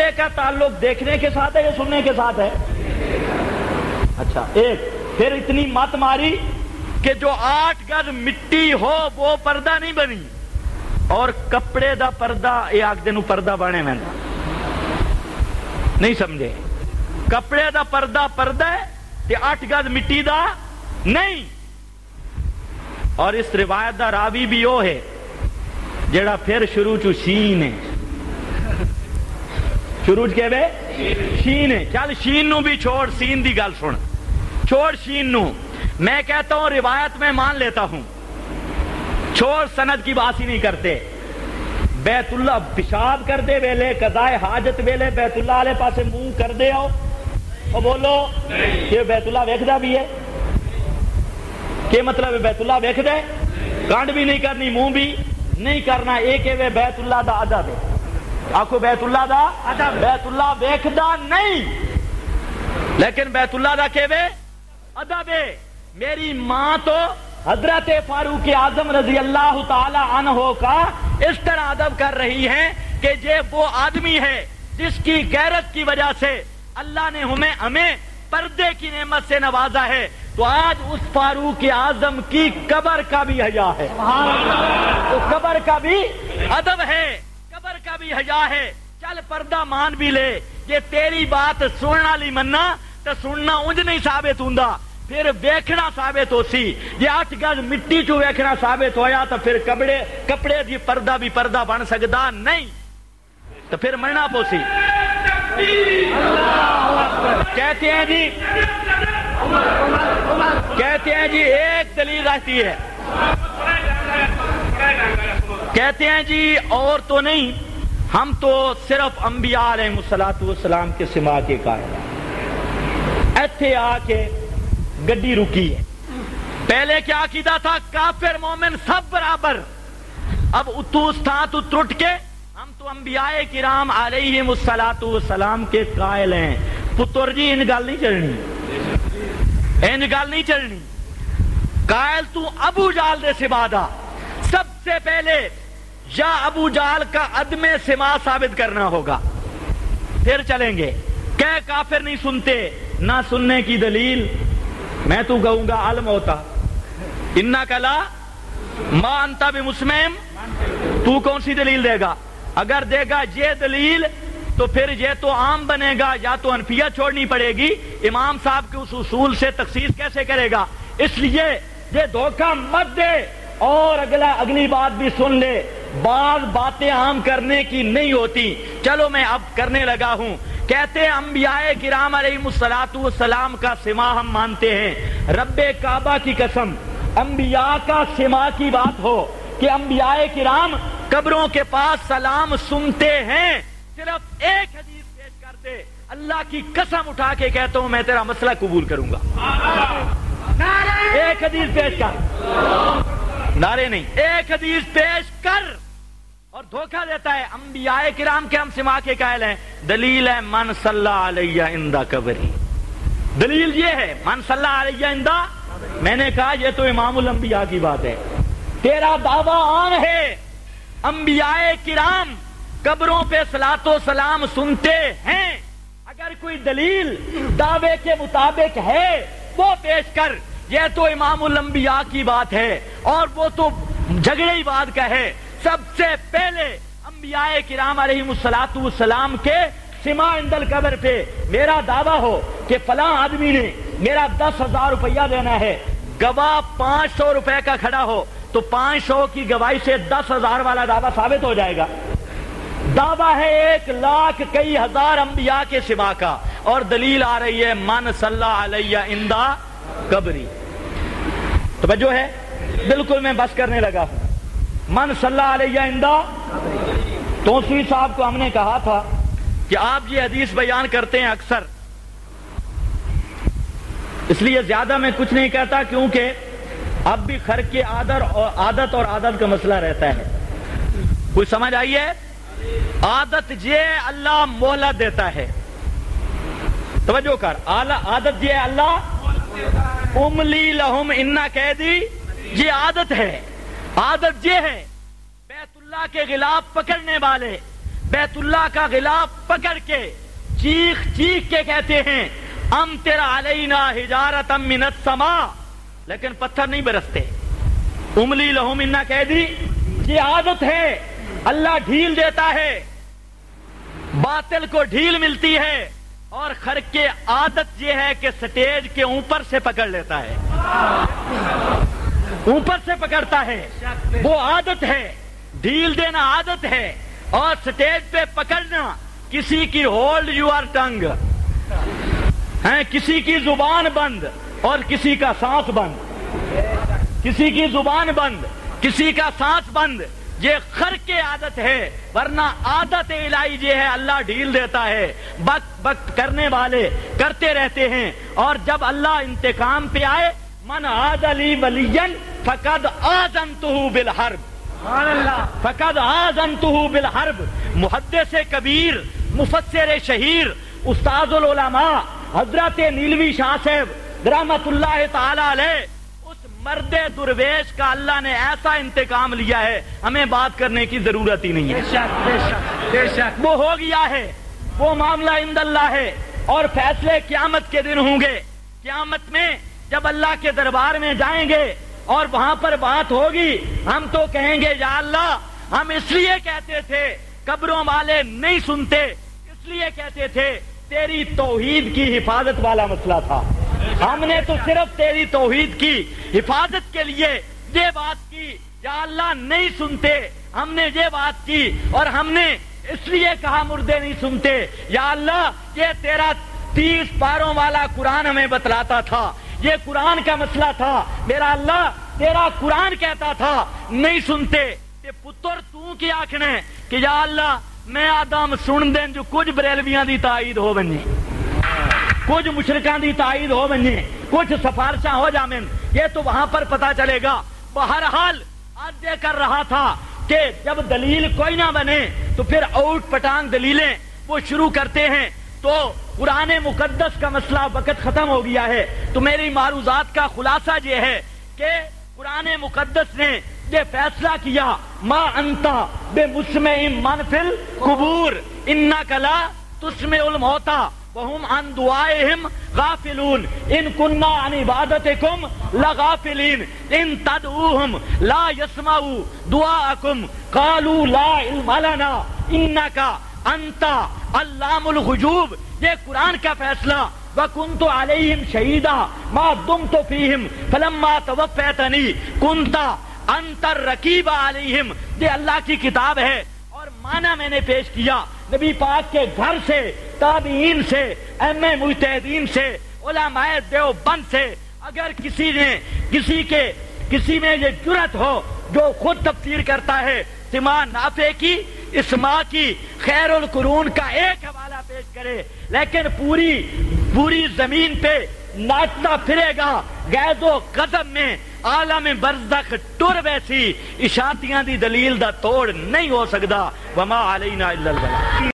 کپڑے کا تعلق دیکھنے کے ساتھ ہے یا سننے کے ساتھ ہے؟ اچھا ایک پھر اتنی مت ماری کہ جو 8 گز مٹی ہو وہ پردہ نہیں بنی اور کپڑے دا پردہ یہ آگ دن پردہ بنے میں نہیں سمجھے. کپڑے دا پردہ پردہ ہے تے 8 گز مٹی دا نہیں. اور اس روایت دا راوی بھی وہ ہے جڑا پھر شروع چو شین ہے. شروع کے بے شین ہے. چل شین نو بھی چھوڑ, سین دی گل سن, چھوڑ شین نو. میں کہتا ہوں روایت میں مان لیتا ہوں, چھوڑ سند کی بات ہی نہیں کرتے. بیت اللہ پیشاب کر دے ویلے قضاء حاجت ویلے بیت اللہ والے پاسے منہ کر دے آؤ اور بولو کہ بیت اللہ ویکھدا بھی ہے. کہ مطلب بیت اللہ ویکھدا ہے, کانڈ بھی نہیں کرنی منہ بھی نہیں کرنا. ایک ہے بیت اللہ دا ادب ہے. آخو بیت اللہ دا ادب. بیت اللہ ویکھدا نہیں لیکن بیت اللہ دا کہ ادب ہے. میری ماں تو حضرت فاروق اعظم رضی اللہ تعالی عنہ کا اس طرح ادب کر رہی ہے کہ یہ وہ آدمی ہے جس کی غیرت کی وجہ سے اللہ نے ہمیں پردے کی نعمت سے نوازا ہے. تو آج اس فاروق اعظم کی قبر کا بھی حیا ہے, تو قبر کا بھی ادب ہے, قبر کا بھی حیا ہے. چل پردہ مان بھی لے. یہ تیری بات سننا لی مننا تو سننا انج نہیں ثابت ہوندا, پھر ویکھنا ثابت ہو سی. یہ 8 گز مٹی چو ویکھنا ثابت ہویا تو پھر کپڑے دی پردہ بھی پردہ بن سکدا نہیں, تو پھر مرنا پوسی. کہتے ہیں جی ایک دلیل رہتی ہے, کہتے ہیں جی اور تو نہیں, ہم تو صرف انبیاء علیہ السلام کے سما کے قائل ہیں. ایتھے آ کے گڈی رکی ہے. پہلے کیا عقیدہ تھا؟ کافر مومن سب برابر. اب اتو استھان تو ٹوٹ کے ہم تو انبیاء کرام علیہم السلام کے قائل ہیں. پتر جی ان گل نہیں چلنی, ان گل نہیں چلنی. قائل تو ابو جال دے سما دا. سب سے پہلے یا ابو جال کا عدم سما ثابت کرنا ہوگا, پھر چلیں گے. کہ کافر نہیں سنتے, نہ سننے کی دلیل میں تو کہوں گا علم ہوتا انکا لا ما انتا بمسمم. تو کون سی دلیل دے گا؟ اگر دے گا یہ دلیل تو پھر یہ تو عام بنے گا, یا تو حنفیہ چھوڑنی پڑے گی. امام صاحب کے اس اصول سے تخصیص کیسے کرے گا؟ اس لیے یہ دھوکہ مت دے. اور اگلی بات بھی سن لے, بعض باتیں عام کرنے کی نہیں ہوتی. چلو میں اب کرنے لگا ہوں. کہتے ہیں انبیاء کرام علیہم السلام کا سما ہم مانتے ہیں. رب کعبہ کی قسم, انبیاء کا سما کی بات ہو کہ انبیاء کرام قبروں کے پاس سلام سنتے ہیں, صرف ایک حدیث پیش کرتے, اللہ کی قسم اٹھا کے کہتا ہوں میں تیرا مسئلہ قبول کروں گا. ایک حدیث پیش کر, نعرے نہیں, ایک حدیث پیش کر. اور دھوکہ دیتا ہے. انبیاء کرام کے ہم سما کے قائل ہیں. دلیل ہے من صلی علیہ عند قبری. دلیل یہ ہے من صلی علیہ عند. میں نے کہا یہ تو امام الانبیاء کی بات ہے. تیرا دعویٰ عام ہے انبیاء کرام قبروں پہ صلاۃ و سلام سنتے ہیں. اگر کوئی دلیل دعوے کے مطابق ہے وہ پیش کر. یہ تو امام الانبیاء کی بات ہے اور وہ تو جھگڑے ہی بات کا ہے. سب سے پہلے انبیاء کرام علیہم السلام کے سما عند القبر پہ میرا دعویٰ ہو کہ فلاں آدمی نے میرا 10,000 روپیہ دینا ہے, گواہ 500 روپے کا کھڑا ہو تو 500 کی گواہی سے 10,000 والا دعویٰ ثابت ہو جائے گا. دعویٰ ہے 1,00,000 کئی ہزار انبیاء کے سما کا, اور دلیل آ رہی ہے من صلی علیہ عند قبری. توجہ ہے, بالکل میں بس کرنے لگا ہوں. من صلی علیہ عند. توسوی صاحب کو ہم نے کہا تھا کہ آپ یہ حدیث بیان کرتے ہیں اکثر, اس لیے زیادہ میں کچھ نہیں کہتا کیونکہ اب بھی خرق کی عادت اور عادت کا مسئلہ رہتا ہے. کوئی سمجھ آئی ہے؟ عادت یہ اللہ مہلت دیتا ہے. توجہ کر, عادت یہ اللہ املی لہم انا قیدی, یہ عادت ہے. عادت یہ ہے بیت اللہ کے غلاف پکڑنے والے, بیت اللہ کا غلاف پکڑ کے چیخ چیخ کے کہتے ہیں امطر علینا حجارۃ من السماء، لیکن پتھر نہیں برستے. املی لہم انا کہہ دی، یہ عادت ہے، اللہ ڈھیل دیتا ہے، باطل کو ڈھیل ملتی ہے. اور خرق کے عادت یہ ہے کہ سٹیج کے اوپر سے پکڑ لیتا ہے، اوپر سے پکڑتا ہے، وہ عادت ہے، ڈھیل دینا عادت ہے. اور سٹیج پہ پکڑنا، کسی کی ہولڈ یور ٹنگ ہے، کسی کی زبان بند اور کسی کا سانس بند، کسی کی زبان بند کسی کا سانس بند، یہ خرق کی عادت ہے. ورنہ عادت الہی یہ ہے، اللہ ڈھیل دیتا ہے، وقت وقت کرنے والے کرتے رہتے ہیں. اور جب اللہ انتقام پہ آئے، من عاد لی ولیا فقد آذنتہ بالحرب، فقد آذنتہ بالحرب. محدث کبیر، مفسر شہیر، استاذ العلماء حضرت نیلوی شاہ صاحب رحمت اللہ تعالی علیہ، اس مرد درویش کا اللہ نے ایسا انتقام لیا ہے، ہمیں بات کرنے کی ضرورت ہی نہیں ہے. بے شک وہ ہو گیا ہے، وہ معاملہ عند اللہ ہے. اور فیصلے قیامت کے دن ہوں گے. قیامت میں جب اللہ کے دربار میں جائیں گے اور وہاں پر بات ہوگی، ہم تو کہیں گے یا اللہ، ہم اس لیے کہتے تھے، قبروں والے نہیں سنتے، اس لیے کہتے تھے تیری توحید کی حفاظت والا مسئلہ تھا، ہم نے تو صرف تیری توحید کی حفاظت کے لیے یہ بات کی. یا اللہ نہیں سنتے، ہم نے یہ بات کی، اور ہم نے اس لیے کہا مردے نہیں سنتے. یا اللہ، یہ تیرا 30 پاروں والا قرآن ہمیں بتلاتا تھا، یہ قرآن کا مسئلہ تھا. میرا اللہ، تیرا قرآن کہتا تھا نہیں سنتے. تے پتر تو کی آکھنے کہ یا اللہ میں آدم سن دیں جو کچھ بریلویاں دی تائید ہو بنی، کچھ مشرکان دی تائید ہو بنی، کچھ سفارشاں ہو جامیں، یہ تو وہاں پر پتا چلے گا. بہرحال آج یہ کر رہا تھا کہ جب دلیل کوئی نہ بنے تو پھر اوٹ پٹانگ دلیلیں وہ شروع کرتے ہیں. تو قرآن مقدس کا مسئلہ وقت ختم ہو گیا ہے. تو میری معروضات کا خلاصہ یہ ہے کہ قرآن مقدس نے یہ فیصلہ کیا، ما انتا بے مسمع من فی القبور انک لا تسمع الموتى وهم عن دعائهم غافلون ان كنا عن عبادتكم لغافلين ان تدعوهم لا يسمعوا دعاءكم قالوا لا علم لنا انك انت علام الغیوب. یہ قرآن کا فیصلہ. وَكُنْتُ عَلَيْهِمْ شَهِيدًا مَا دُمْتُ فِيهِمْ فَلَمَّا تَوَفَّيْتَنِي كُنْتَ أَنْتَ الرَّقِيبُ عَلَيْهِمْ. یہ اللہ کی کتاب ہے اور معنی میں نے پیش کیا نبی پاک کے گھر سے، تابعین سے، ائمہ مجتہدین سے، علماء دیوبند سے. اگر کسی میں یہ جرأت ہو جو خود تفسیر کرتا ہے سما نافع کی، اسما کی، خیر القرون کا ایک حوالہ پیش کرے، لیکن پوری زمین پہ ناچتا پھرے گا غیظ و غضب میں، عالم برزخ ٹر ویسی اشاعتیاں دی دلیل دا توڑ نہیں ہو سکدا. وما علینا الا البلاغ.